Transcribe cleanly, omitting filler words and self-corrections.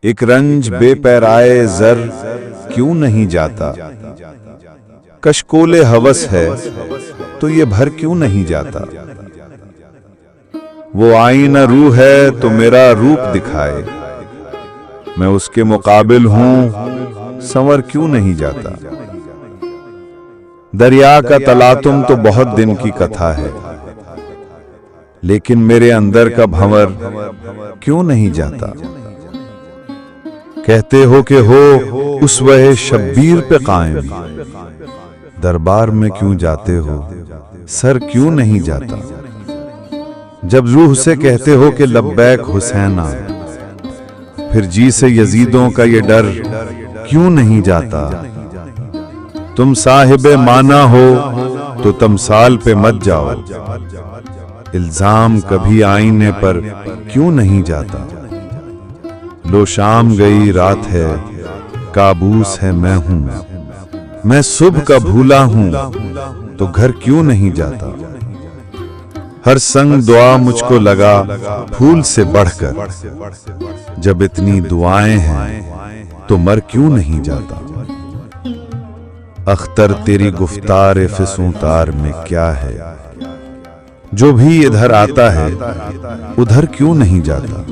एक रंज बेपैराए जर क्यों नहीं जाता। कशकोले हवस है तो ये भर क्यों नहीं जाता। वो आईना रूह है तो मेरा रूप दिखाए, मैं उसके मुकाबिल हूं संवर क्यों नहीं जाता। दरिया का तलातुम तो बहुत दिन की कथा है, लेकिन मेरे अंदर का भंवर क्यों नहीं जाता। कहते हो कि हो उस वह शब्बीर पे कायम, दरबार में क्यों जाते हो सर क्यों नहीं जाता। जब रूह से कहते हो कि लब्बैक हुसैना, फिर जी से यजीदों का ये डर क्यों नहीं जाता। तुम साहिबे माना हो तो तमसाल पे मत जाओ, इल्जाम कभी आईने पर क्यों नहीं जाता। लो शाम गई रात है, काबूस है मैं हूं, मैं सुबह का भूला हूं तो घर क्यों नहीं जाता। हर संग दुआ मुझको लगा फूल से बढ़कर, जब इतनी दुआएं हैं तो मर क्यों नहीं जाता। अख्तर तेरी गुफ्तार फिसूतार में क्या है, जो भी इधर आता है उधर क्यों नहीं जाता।